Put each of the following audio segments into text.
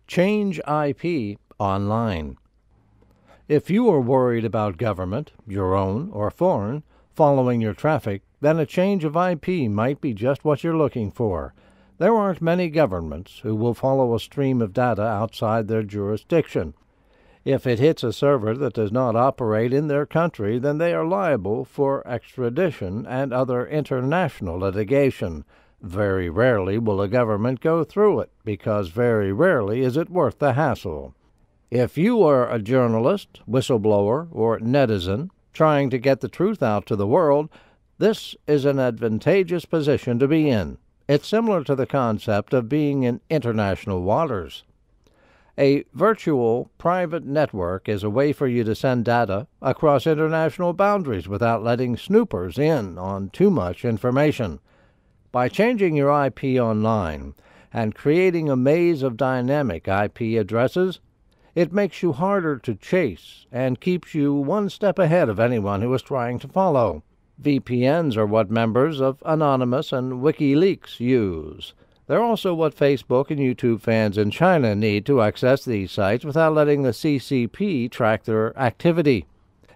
Change IP online. If you are worried about government, your own or foreign, following your traffic, then a change of IP might be just what you're looking for. There aren't many governments who will follow a stream of data outside their jurisdiction. If it hits a server that does not operate in their country, then they are liable for extradition and other international litigation. Very rarely will a government go through it, because very rarely is it worth the hassle. If you are a journalist, whistleblower, or netizen trying to get the truth out to the world, this is an advantageous position to be in. It's similar to the concept of being in international waters. A virtual private network is a way for you to send data across international boundaries without letting snoopers in on too much information. By changing your IP online and creating a maze of dynamic IP addresses, it makes you harder to chase and keeps you one step ahead of anyone who is trying to follow. VPNs are what members of Anonymous and WikiLeaks use. They're also what Facebook and YouTube fans in China need to access these sites without letting the CCP track their activity.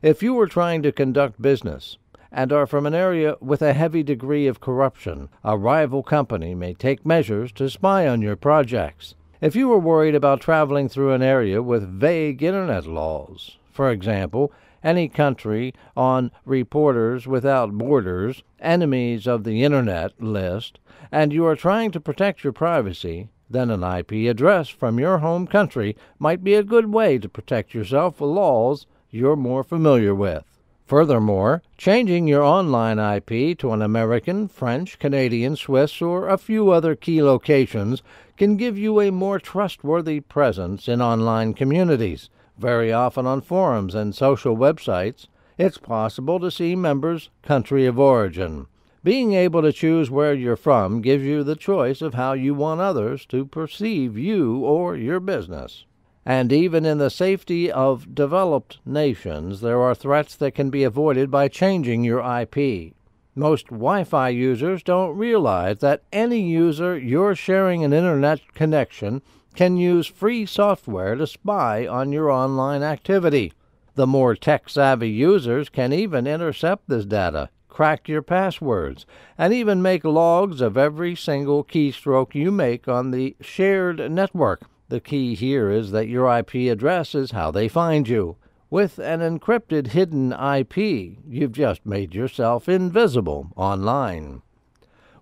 If you are trying to conduct business and are from an area with a heavy degree of corruption, a rival company may take measures to spy on your projects. If you are worried about traveling through an area with vague internet laws, for example, any country on Reporters Without Borders, Enemies of the Internet list, and you are trying to protect your privacy, then an IP address from your home country might be a good way to protect yourself with laws you're more familiar with. Furthermore, changing your online IP to an American, French, Canadian, Swiss, or a few other key locations can give you a more trustworthy presence in online communities. Very often on forums and social websites, it's possible to see members' country of origin. Being able to choose where you're from gives you the choice of how you want others to perceive you or your business. And even in the safety of developed nations, there are threats that can be avoided by changing your IP. Most Wi-Fi users don't realize that any user you're sharing an internet connection can use free software to spy on your online activity. The more tech-savvy users can even intercept this data, crack your passwords, and even make logs of every single keystroke you make on the shared network. The key here is that your IP address is how they find you. With an encrypted hidden IP, you've just made yourself invisible online.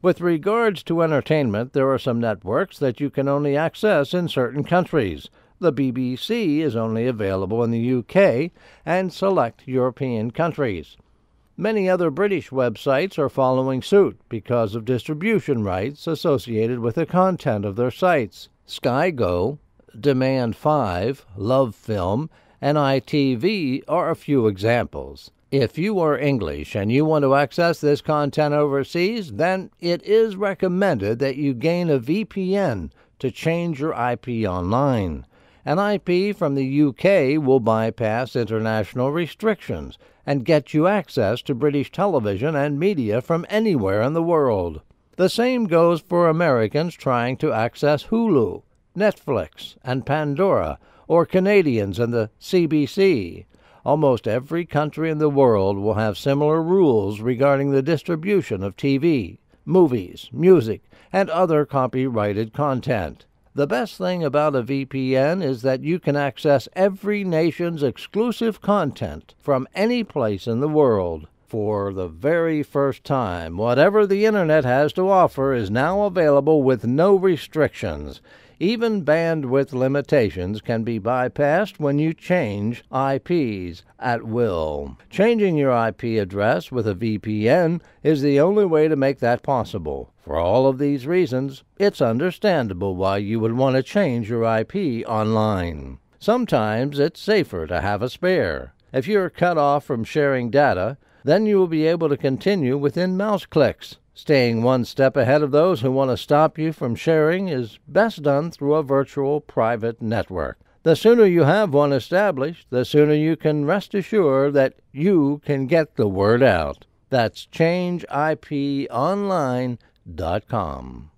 With regards to entertainment, there are some networks that you can only access in certain countries. The BBC is only available in the UK and select European countries. Many other British websites are following suit because of distribution rights associated with the content of their sites. Sky Go, Demand 5, Love Film, and ITV are a few examples. If you are English and you want to access this content overseas, then it is recommended that you gain a VPN to change your IP online. An IP from the UK will bypass international restrictions and get you access to British television and media from anywhere in the world. The same goes for Americans trying to access Hulu, Netflix, and Pandora, or Canadians and the CBC. Almost every country in the world will have similar rules regarding the distribution of TV, movies, music, and other copyrighted content. The best thing about a VPN is that you can access every nation's exclusive content from any place in the world. For the very first time, whatever the Internet has to offer is now available with no restrictions. Even bandwidth limitations can be bypassed when you change IPs at will. Changing your IP address with a VPN is the only way to make that possible. For all of these reasons, it's understandable why you would want to change your IP online. Sometimes it's safer to have a spare. If you're cut off from sharing data, then you will be able to continue within mouse clicks. Staying one step ahead of those who want to stop you from sharing is best done through a virtual private network. The sooner you have one established, the sooner you can rest assured that you can get the word out. That's ChangeIPOnline.com.